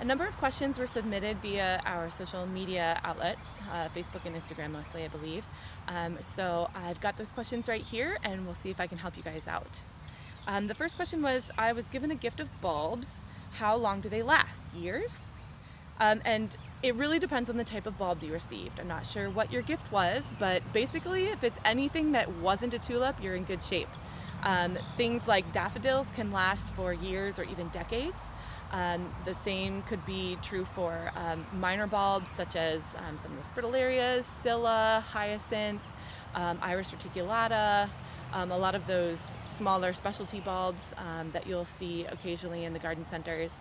A number of questions were submitted via our social media outlets, Facebook and Instagram mostly, I believe. So I've got those questions right here, and we'll see if I can help you guys out. The first question was, I was given a gift of bulbs. How long do they last? Years? And it really depends on the type of bulb you received. I'm not sure what your gift was, but basically if it's anything that wasn't a tulip, you're in good shape. Things like daffodils can last for years or even decades. The same could be true for minor bulbs such as some of the fritillarias, scilla, hyacinth, iris reticulata, a lot of those smaller specialty bulbs that you'll see occasionally in the garden centers.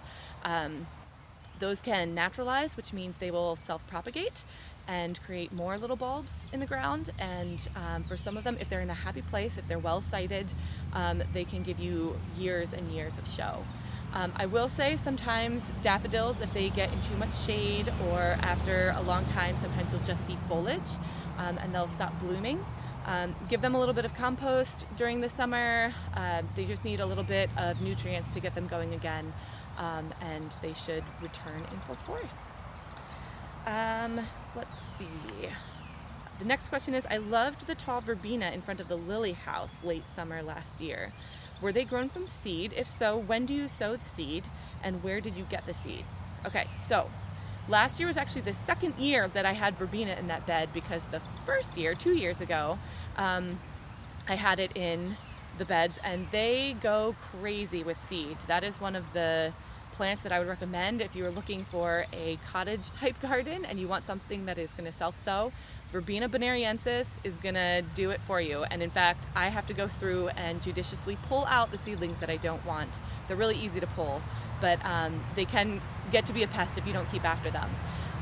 Those can naturalize, which means they will self-propagate and create more little bulbs in the ground. And for some of them, if they're in a happy place, if they're well sited, they can give you years and years of show. I will say sometimes daffodils, if they get in too much shade or after a long time, sometimes you'll just see foliage and they'll stop blooming. Give them a little bit of compost during the summer. They just need a little bit of nutrients to get them going again, and they should return in full force. Let's see. The next question is, I loved the tall verbena in front of the lily house late summer last year. Were they grown from seed? If so, when do you sow the seed, and where did you get the seeds? Okay, so last year was actually the second year that I had verbena in that bed, because the first year, 2 years ago, I had it in the beds, and they go crazy with seed. That is one of the plants that I would recommend if you are looking for a cottage type garden and you want something that is going to self-sow. Verbena bonariensis is going to do it for you. And in fact, I have to go through and judiciously pull out the seedlings that I don't want. They're really easy to pull, but they can get to be a pest if you don't keep after them.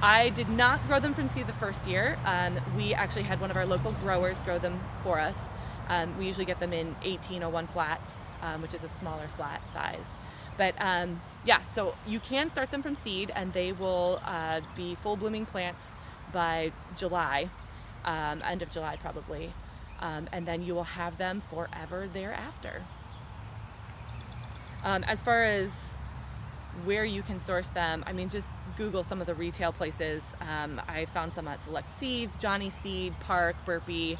I did not grow them from seed the first year. We actually had one of our local growers grow them for us. We usually get them in 1801 flats, which is a smaller flat size. But yeah, so you can start them from seed, and they will be full blooming plants by July, end of July probably, and then you will have them forever thereafter. As far as where you can source them, I mean, just Google some of the retail places. I found some at Select Seeds, Johnny Seed, Park, Burpee.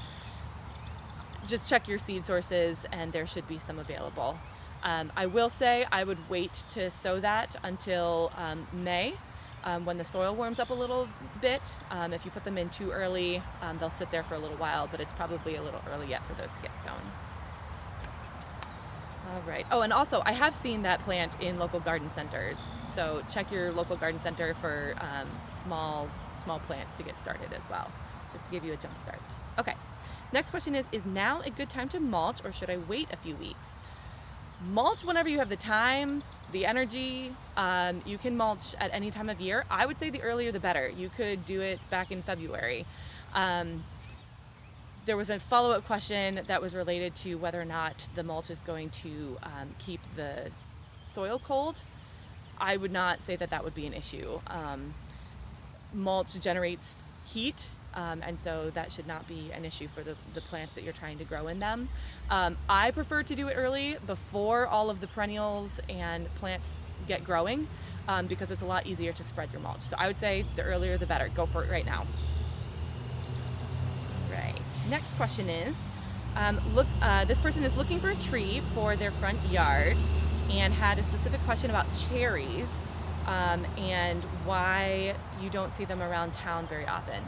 Just check your seed sources, and there should be some available. I will say I would wait to sow that until May, when the soil warms up a little bit. If you put them in too early, they'll sit there for a little while, but it's probably a little early yet for those to get sown. All right. Oh, and also I have seen that plant in local garden centers. So check your local garden center for small plants to get started as well, just to give you a jump start. Okay. Next question is now a good time to mulch, or should I wait a few weeks? Mulch whenever you have the time, the energy. You can mulch at any time of year. I would say the earlier the better. You could do it back in February. There was a follow-up question that was related to whether or not the mulch is going to keep the soil cold. I would not say that that would be an issue. Mulch generates heat, and so that should not be an issue for the plants that you're trying to grow in them. I prefer to do it early, before all of the perennials and plants get growing, because it's a lot easier to spread your mulch. So I would say the earlier the better. Go for it right now. Right. Next question is, this person is looking for a tree for their front yard and had a specific question about cherries, and why you don't see them around town very often.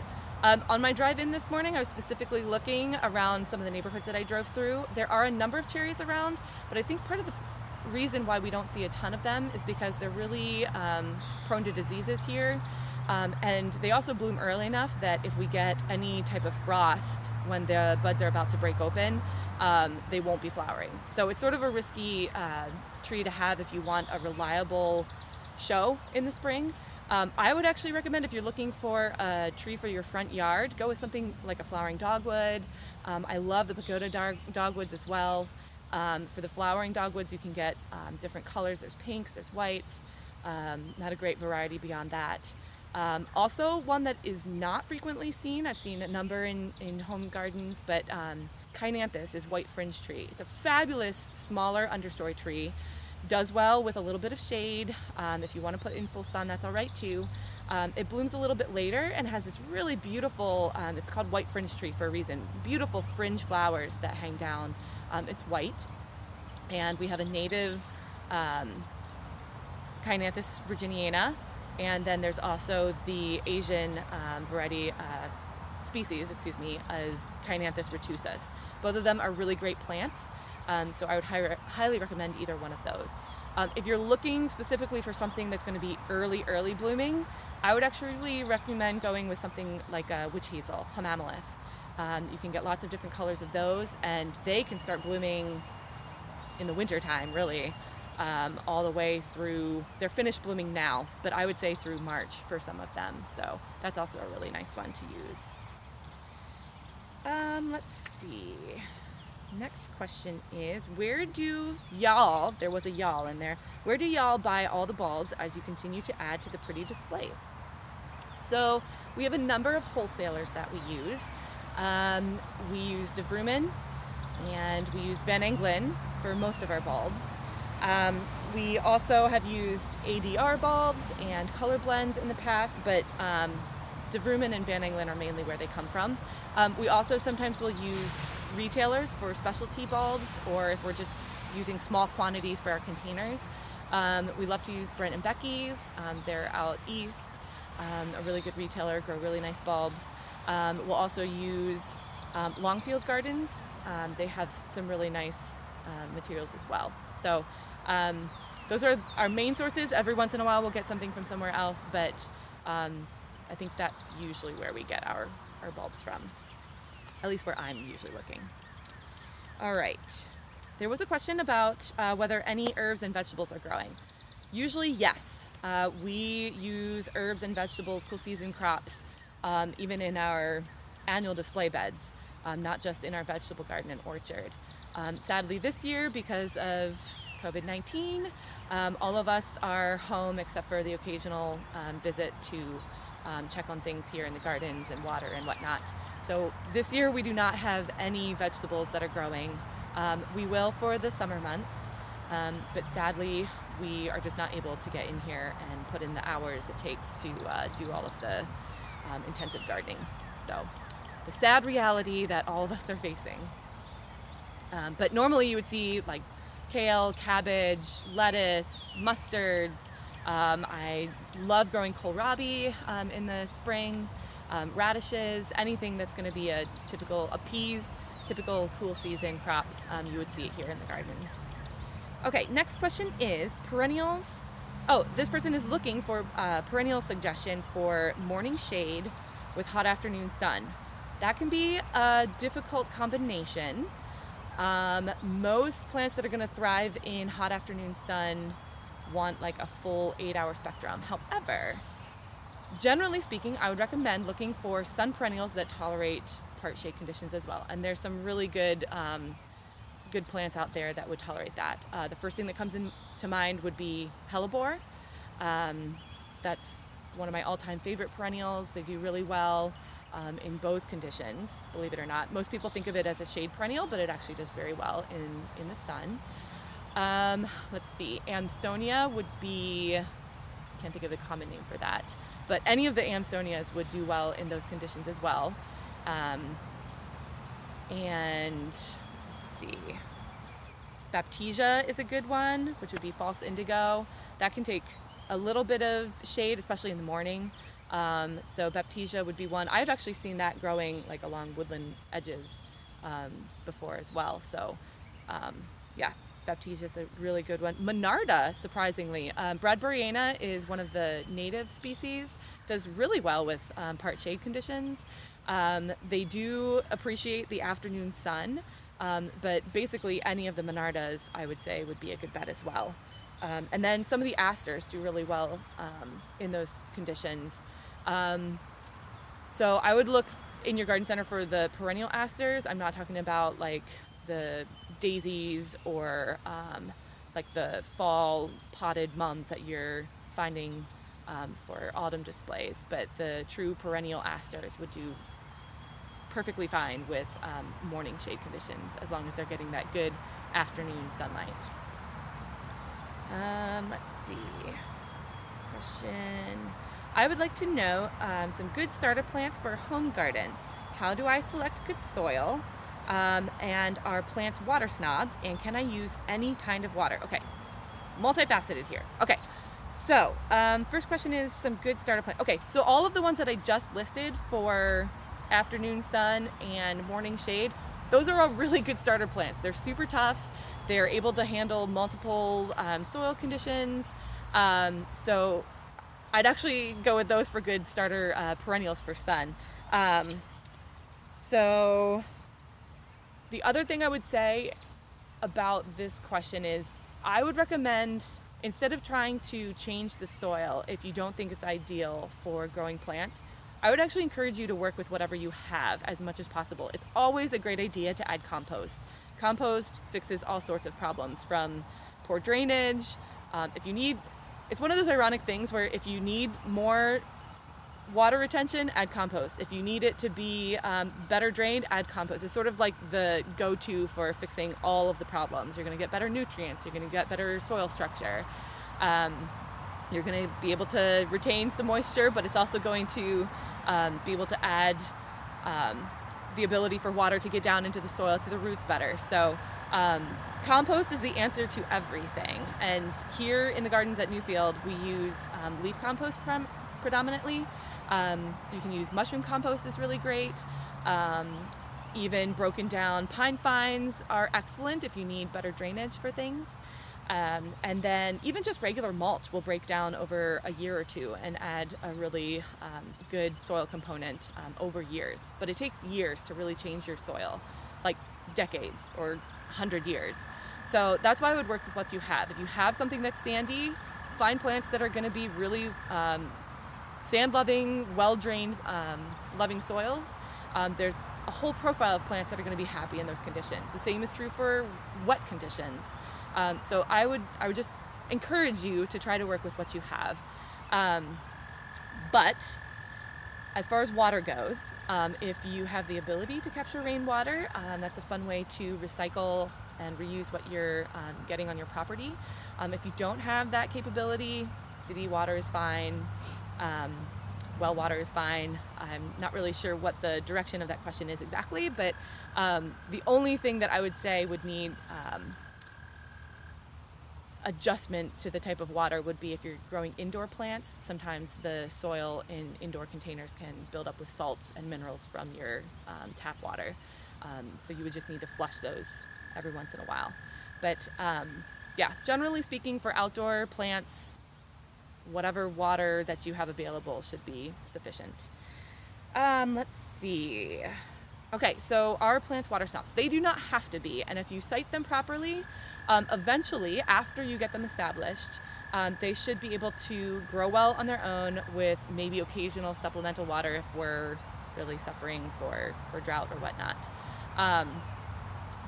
On my drive in this morning, I was specifically looking around some of the neighborhoods that I drove through. There are a number of cherries around, but I think part of the reason why we don't see a ton of them is because they're really prone to diseases here. And they also bloom early enough that if we get any type of frost when the buds are about to break open, they won't be flowering. So it's sort of a risky tree to have if you want a reliable show in the spring. I would actually recommend, if you're looking for a tree for your front yard, go with something like a flowering dogwood. I love the pagoda dogwoods as well. For the flowering dogwoods, you can get different colors. There's pinks, there's whites, not a great variety beyond that. Also, one that is not frequently seen, I've seen a number in home gardens, but Kainanthus is white fringe tree. It's a fabulous smaller understory tree. does well with a little bit of shade. If you want to put it in full sun, that's all right too. It blooms a little bit later and has this really beautiful, it's called white fringe tree for a reason, beautiful fringe flowers that hang down. It's white, and we have a native Caenathus virginiana, and then there's also the Asian species, as Caenathus retusus. Both of them are really great plants, so I would highly recommend either one of those. If you're looking specifically for something that's going to be early blooming, I would actually recommend going with something like a witch hazel, Hamamelis. You can get lots of different colors of those, and they can start blooming in the winter time, really, all the way through. They're finished blooming now, but I would say through March for some of them. So that's also a really nice one to use. Let's see. Next question is, where do y'all, there was a y'all in there, where do y'all buy all the bulbs as you continue to add to the pretty displays? So we have a number of wholesalers that we use. We use De Vroomen, and we use Van Engelen for most of our bulbs. We also have used ADR bulbs and color blends in the past, but De Vroomen and Van Engelen are mainly where they come from. We also sometimes will use retailers for specialty bulbs, or if we're just using small quantities for our containers. We love to use Brent and Becky's. They're out east, a really good retailer, grow really nice bulbs. We'll also use Longfield Gardens. They have some really nice materials as well. So those are our main sources. Every once in a while we'll get something from somewhere else, but I think that's usually where we get our bulbs from, at least where I'm usually looking. All right. There was a question about whether any herbs and vegetables are growing. Usually, yes. We use herbs and vegetables, cool season crops, even in our annual display beds, not just in our vegetable garden and orchard. Sadly, this year, because of COVID-19, all of us are home except for the occasional visit to check on things here in the gardens and water and whatnot. So this year we do not have any vegetables that are growing. We will for the summer months, but sadly we are just not able to get in here and put in the hours it takes to do all of the intensive gardening. So the sad reality that all of us are facing. But normally you would see like kale, cabbage, lettuce, mustards. I love growing kohlrabi in the spring, radishes, anything that's going to be a peas, typical cool season crop. You would see it here in the garden. Okay, next question is perennials. Oh, this person is looking for a perennial suggestion for morning shade with hot afternoon sun. That can be a difficult combination. Most plants that are going to thrive in hot afternoon sun want like a full 8-hour spectrum. However, generally speaking, I would recommend looking for sun perennials that tolerate part shade conditions as well. And there's some really good plants out there that would tolerate that. The first thing that comes into mind would be Hellebore. That's one of my all-time favorite perennials. They do really well in both conditions, believe it or not. Most people think of it as a shade perennial, but it actually does very well in the sun. Let's see, Amsonia would be, I can't think of the common name for that, but any of the Amsonias would do well in those conditions as well. And let's see, Baptisia is a good one, which would be false indigo. That can take a little bit of shade, especially in the morning. So Baptisia would be one. I've actually seen that growing like along woodland edges before as well. So yeah, Baptisia is a really good one. Monarda, surprisingly. Bradburyiana is one of the native species, does really well with part shade conditions. They do appreciate the afternoon sun, but basically any of the Monardas, I would say, would be a good bet as well. And then some of the asters do really well in those conditions. So I would look in your garden center for the perennial asters. I'm not talking about like the daisies or like the fall potted mums that you're finding for autumn displays, but the true perennial asters would do perfectly fine with morning shade conditions as long as they're getting that good afternoon sunlight. Let's see. Question. I would like to know some good starter plants for a home garden. How do I select good soil? And are plants water snobs? And can I use any kind of water? Okay, multifaceted here. Okay, so first question is some good starter plants. Okay, so all of the ones that I just listed for afternoon sun and morning shade, those are all really good starter plants. They're super tough. They're able to handle multiple soil conditions. So I'd actually go with those for good starter perennials for sun. So the other thing I would say about this question is I would recommend, instead of trying to change the soil if you don't think it's ideal for growing plants, I would actually encourage you to work with whatever you have as much as possible. It's always a great idea to add compost. Compost fixes all sorts of problems, from poor drainage. It's one of those ironic things where if you need more water retention, add compost. If you need it to be better drained, add compost. It's sort of like the go-to for fixing all of the problems. You're going to get better nutrients. You're going to get better soil structure. You're going to be able to retain some moisture, but it's also going to be able to add the ability for water to get down into the soil, to the roots better. So compost is the answer to everything. And here in the gardens at Newfield, we use leaf compost predominantly. You can use mushroom compost, is really great. Even broken down pine fines are excellent if you need better drainage for things. And then even just regular mulch will break down over a year or two and add a really good soil component over years. But it takes years to really change your soil, like decades or 100 years. So that's why I would work with what you have. If you have something that's sandy, find plants that are going to be really sand-loving, well-drained, loving soils. There's a whole profile of plants that are going to be happy in those conditions. The same is true for wet conditions. So I would just encourage you to try to work with what you have. But as far as water goes, if you have the ability to capture rainwater, that's a fun way to recycle and reuse what you're getting on your property. If you don't have that capability, city water is fine. Well water is fine. I'm not really sure what the direction of that question is exactly, but the only thing that I would say would need adjustment to the type of water would be if you're growing indoor plants. Sometimes the soil in indoor containers can build up with salts and minerals from your tap water. So you would just need to flush those every once in a while. But yeah, generally speaking, for outdoor plants, whatever water that you have available should be sufficient. Let's see. Okay, so are plants water snobs? They do not have to be, and if you site them properly, eventually, after you get them established, they should be able to grow well on their own with maybe occasional supplemental water if we're really suffering for drought or whatnot.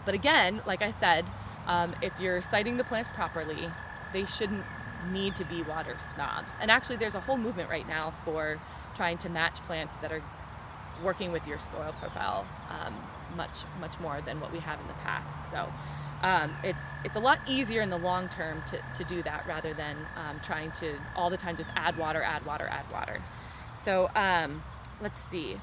But again, like I said, if you're siting the plants properly, they shouldn't need to be water snobs. And actually, there's a whole movement right now for trying to match plants that are working with your soil profile much more than what we have in the past. So it's a lot easier in the long term to do that rather than trying to all the time just add water. So let's see.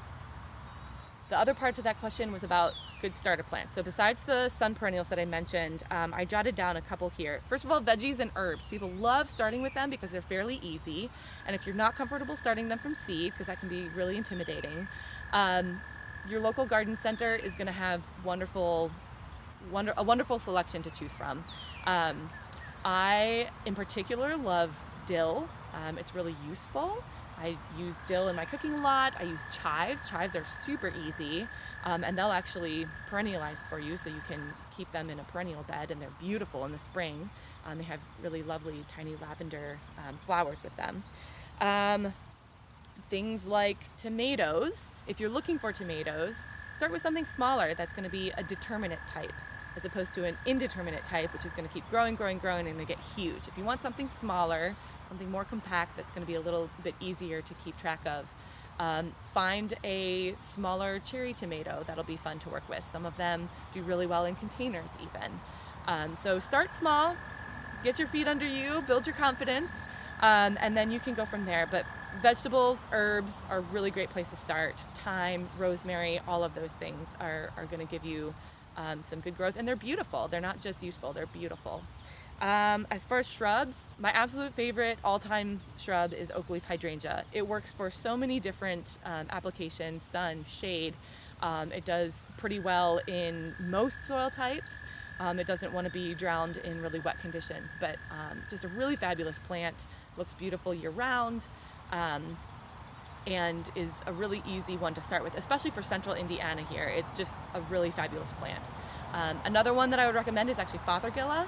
The other part to that question was about good starter plants. So besides the sun perennials that I mentioned, I jotted down a couple here. First of all, veggies and herbs. People love starting with them because they're fairly easy. And if you're not comfortable starting them from seed, because that can be really intimidating, your local garden center is going to have a wonderful selection to choose from. I, in particular, love dill. It's really useful. I use dill in my cooking a lot. I use chives. Chives are super easy, and they'll actually perennialize for you, so you can keep them in a perennial bed, and they're beautiful in the spring. They have really lovely tiny lavender flowers with them. Things like tomatoes. If you're looking for tomatoes, start with something smaller that's going to be a determinate type, as opposed to an indeterminate type, which is going to keep growing, and they get huge. If you want something smaller, something more compact that's going to be a little bit easier to keep track of, find a smaller cherry tomato that'll be fun to work with. Some of them do really well in containers even. So start small, get your feet under you, build your confidence, and then you can go from there. But vegetables, herbs are a really great place to start. Thyme, rosemary, all of those things are going to give you some good growth, and they're beautiful. They're not just useful, they're beautiful. As far as shrubs, my absolute favorite all-time shrub is oak leaf hydrangea. It works for so many different applications, sun, shade. It does pretty well in most soil types. It doesn't want to be drowned in really wet conditions, but just a really fabulous plant. Looks beautiful year-round, and is a really easy one to start with, especially for central Indiana here. It's just a really fabulous plant. Another one that I would recommend is actually Fothergilla,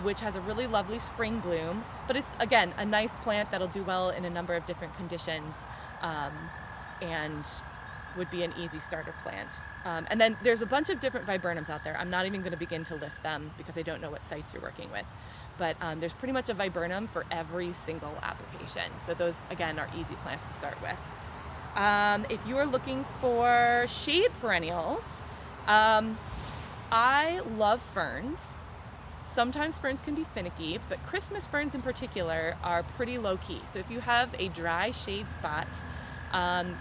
which has a really lovely spring bloom, but it's, again, a nice plant that'll do well in a number of different conditions, and would be an easy starter plant. And then there's a bunch of different viburnums out there. I'm not even going to begin to list them because I don't know what sites you're working with. But there's pretty much a viburnum for every single application. So those, again, are easy plants to start with. If you are looking for shade perennials, I love ferns. Sometimes ferns can be finicky, but Christmas ferns in particular are pretty low-key. So if you have a dry shade spot,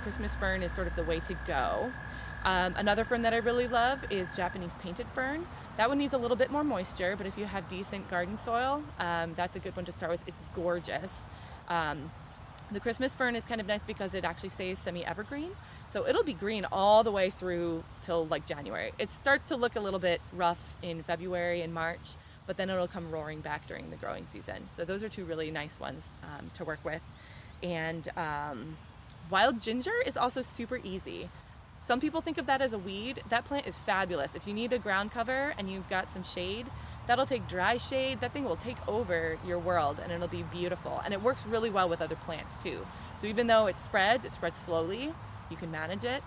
Christmas fern is sort of the way to go. Another fern that I really love is Japanese painted fern. That one needs a little bit more moisture, but if you have decent garden soil, that's a good one to start with. It's gorgeous. The Christmas fern is kind of nice because it actually stays semi-evergreen. So it'll be green all the way through till like January. It starts to look a little bit rough in February and March, but then it'll come roaring back during the growing season. So those are two really nice ones to work with. And wild ginger is also super easy. Some people think of that as a weed. That plant is fabulous. If you need a ground cover and you've got some shade, that'll take dry shade. That thing will take over your world and it'll be beautiful. And it works really well with other plants too. So even though it spreads slowly. You can manage it.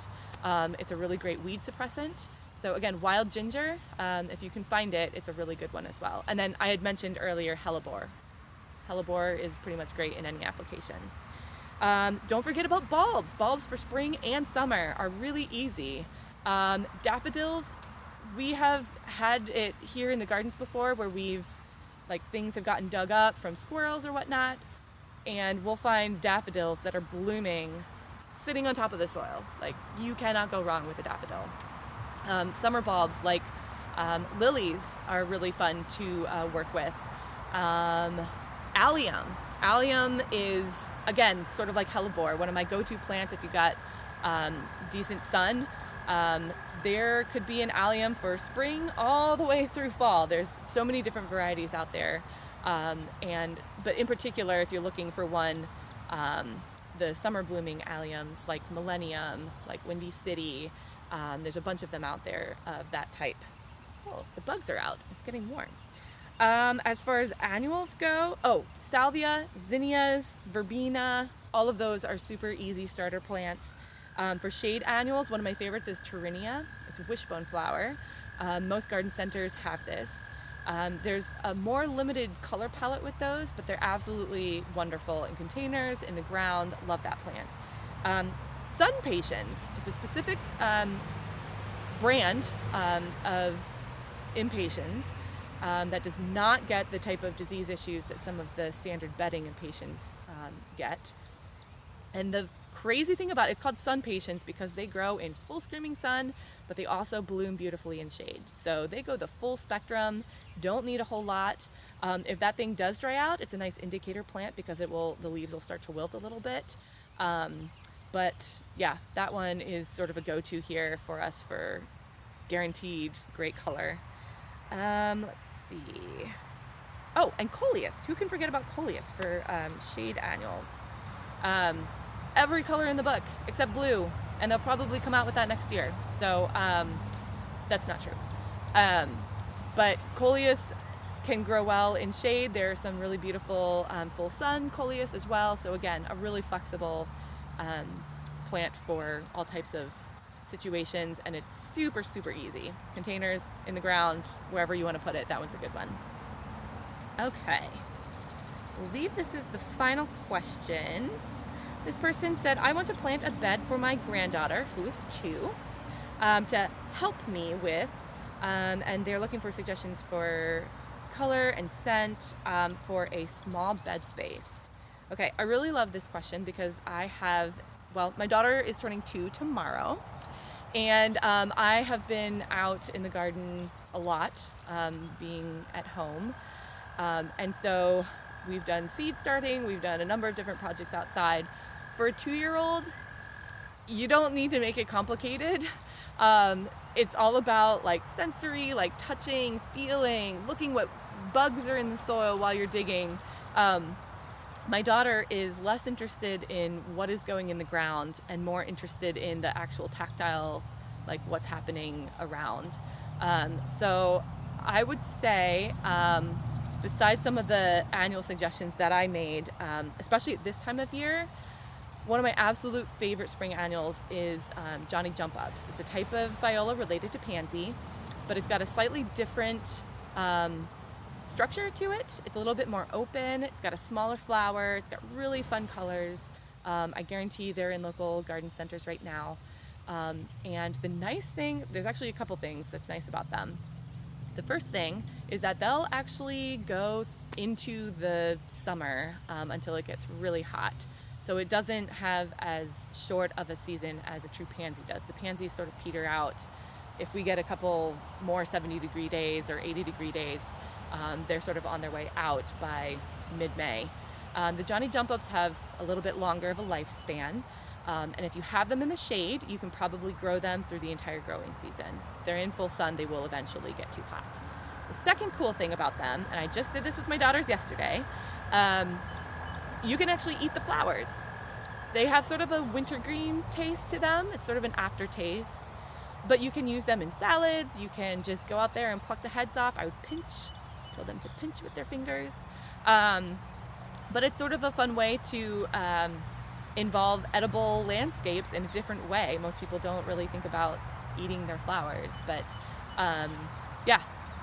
It's a really great weed suppressant. So again, wild ginger, if you can find it, it's a really good one as well. And then I had mentioned earlier Hellebore. Hellebore is pretty much great in any application. Don't forget about bulbs. Bulbs for spring and summer are really easy. Daffodils, we have had it here in the gardens before where things have gotten dug up from squirrels or whatnot, and we'll find daffodils that are blooming sitting on top of the soil. Like, you cannot go wrong with a daffodil. Summer bulbs like lilies are really fun to work with. Allium. Allium is, again, sort of like Hellebore, one of my go-to plants if you got decent sun. There could be an allium for spring all the way through fall. There's so many different varieties out there. But in particular, if you're looking for one, the summer blooming alliums like Millennium, like Windy City, there's a bunch of them out there of that type. Oh, the bugs are out. It's getting warm. As far as annuals go, salvia, zinnias, verbena, all of those are super easy starter plants. For shade annuals, one of my favorites is Tyrinia. It's a wishbone flower. Most garden centers have this. There's a more limited color palette with those, but they're absolutely wonderful in containers, in the ground. Love that plant. Sun patience. It's a specific brand of impatiens that does not get the type of disease issues that some of the standard bedding impatiens get. And the crazy thing about it's called sun patience because they grow in full screaming sun, but they also bloom beautifully in shade. So they go the full spectrum, don't need a whole lot. If that thing does dry out, it's a nice indicator plant because the leaves will start to wilt a little bit. But yeah, that one is sort of a go-to here for us for guaranteed great color. Let's see. Oh, and Coleus. Who can forget about Coleus for shade annuals? Every color in the book except blue, and they'll probably come out with that next year. So that's not true. But Coleus can grow well in shade. There are some really beautiful full sun Coleus as well. So again, a really flexible plant for all types of situations, and it's super, super easy. Containers, in the ground, wherever you want to put it, that one's a good one. Okay, I believe this is the final question. This person said, I want to plant a bed for my granddaughter, who is 2, to help me with, and they're looking for suggestions for color and scent for a small bed space? Okay, I really love this question because my daughter is turning 2 tomorrow, and I have been out in the garden a lot, being at home, and so we've done seed starting, we've done a number of different projects outside. For a 2-year-old, you don't need to make it complicated. It's all about like sensory, like touching, feeling, looking what bugs are in the soil while you're digging. My daughter is less interested in what is going in the ground and more interested in the actual tactile, like what's happening around. So I would say, besides some of the annual suggestions that I made, especially at this time of year, one of my absolute favorite spring annuals is Johnny Jump Ups. It's a type of viola related to pansy, but it's got a slightly different structure to it. It's a little bit more open. It's got a smaller flower. It's got really fun colors. I guarantee they're in local garden centers right now. And the nice thing, there's actually a couple things that's nice about them. The first thing is that they'll actually go into the summer until it gets really hot. So it doesn't have as short of a season as a true pansy does. The pansies sort of peter out. If we get a couple more 70-degree days or 80-degree days, they're sort of on their way out by mid-May. The Johnny Jump Ups have a little bit longer of a lifespan. And if you have them in the shade, you can probably grow them through the entire growing season. If they're in full sun, they will eventually get too hot. The second cool thing about them, and I just did this with my daughters yesterday, you can actually eat the flowers. They have sort of a wintergreen taste to them. It's sort of an aftertaste, but you can use them in salads. You can just go out there and pluck the heads off. I would tell them to pinch with their fingers. But it's sort of a fun way to involve edible landscapes in a different way. Most people don't really think about eating their flowers, but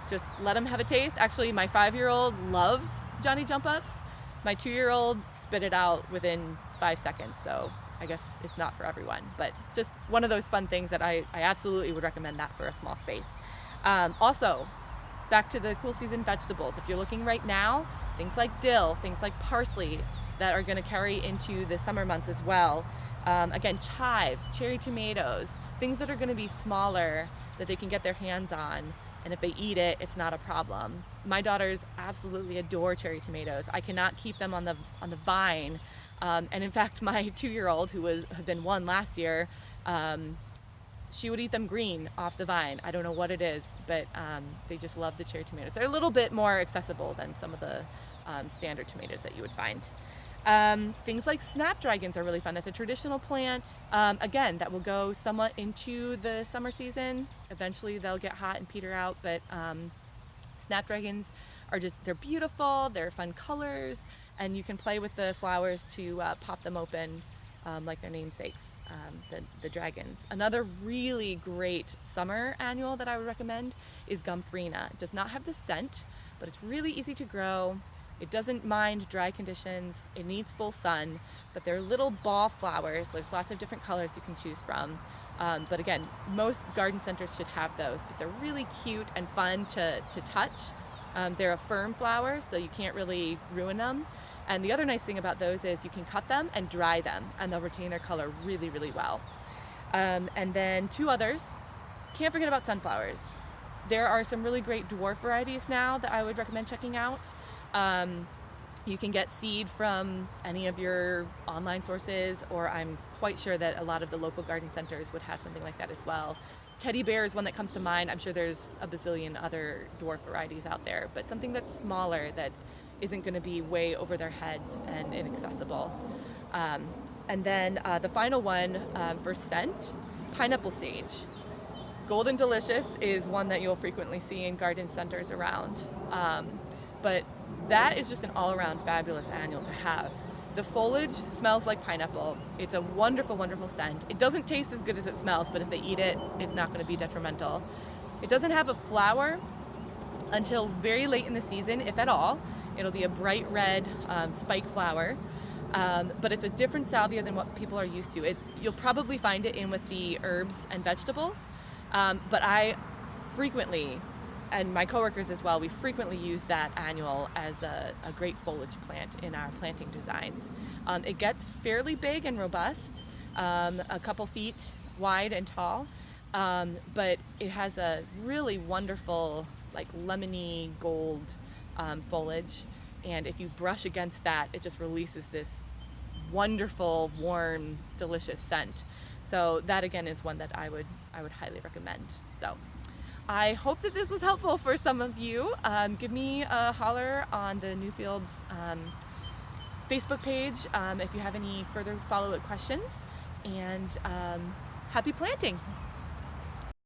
just let them have a taste. Actually, my 5-year-old loves Johnny Jump Ups. My 2-year-old spit it out within 5 seconds, so I guess it's not for everyone, but just one of those fun things that I absolutely would recommend that for a small space. Also, back to the cool season vegetables. If you're looking right now, things like dill, things like parsley that are going to carry into the summer months as well. Again, chives, cherry tomatoes, things that are going to be smaller that they can get their hands on. And if they eat it, it's not a problem. My daughters absolutely adore cherry tomatoes. I cannot keep them on the vine. And in fact, my 2-year-old, who had been 1 last year, she would eat them green off the vine. I don't know what it is, but they just love the cherry tomatoes. They're a little bit more accessible than some of the standard tomatoes that you would find. Things like snapdragons are really fun. That's a traditional plant, again, that will go somewhat into the summer season. Eventually they'll get hot and peter out, but snapdragons they're beautiful, they're fun colors, and you can play with the flowers to pop them open like their namesakes, the dragons. Another really great summer annual that I would recommend is Gomphrena. It does not have the scent, but it's really easy to grow. It doesn't mind dry conditions. It needs full sun, but they're little ball flowers. There's lots of different colors you can choose from. But again, most garden centers should have those, but they're really cute and fun to touch. They're a firm flower, so you can't really ruin them. And the other nice thing about those is you can cut them and dry them, and they'll retain their color really, really well. And then 2 others, can't forget about sunflowers. There are some really great dwarf varieties now that I would recommend checking out. You can get seed from any of your online sources, or I'm quite sure that a lot of the local garden centers would have something like that as well. Teddy bear is one that comes to mind. I'm sure there's a bazillion other dwarf varieties out there, but something that's smaller that isn't going to be way over their heads and inaccessible. And then the final one for scent, pineapple sage. Golden Delicious is one that you'll frequently see in garden centers around. But that is just an all-around fabulous annual to have. The foliage smells like pineapple. It's a wonderful, wonderful scent. It doesn't taste as good as it smells, but if they eat it, it's not going to be detrimental. It doesn't have a flower until very late in the season, if at all. It'll be a bright red spike flower, but it's a different salvia than what people are used to. You'll probably find it in with the herbs and vegetables, but I frequently and my coworkers as well, we frequently use that annual as a great foliage plant in our planting designs. It gets fairly big and robust, a couple feet wide and tall, but it has a really wonderful, like lemony gold foliage, and if you brush against that, it just releases this wonderful, warm, delicious scent. So that again is one that I would highly recommend. So I hope that this was helpful for some of you. Give me a holler on the Newfields Facebook page if you have any further follow-up questions, and happy planting!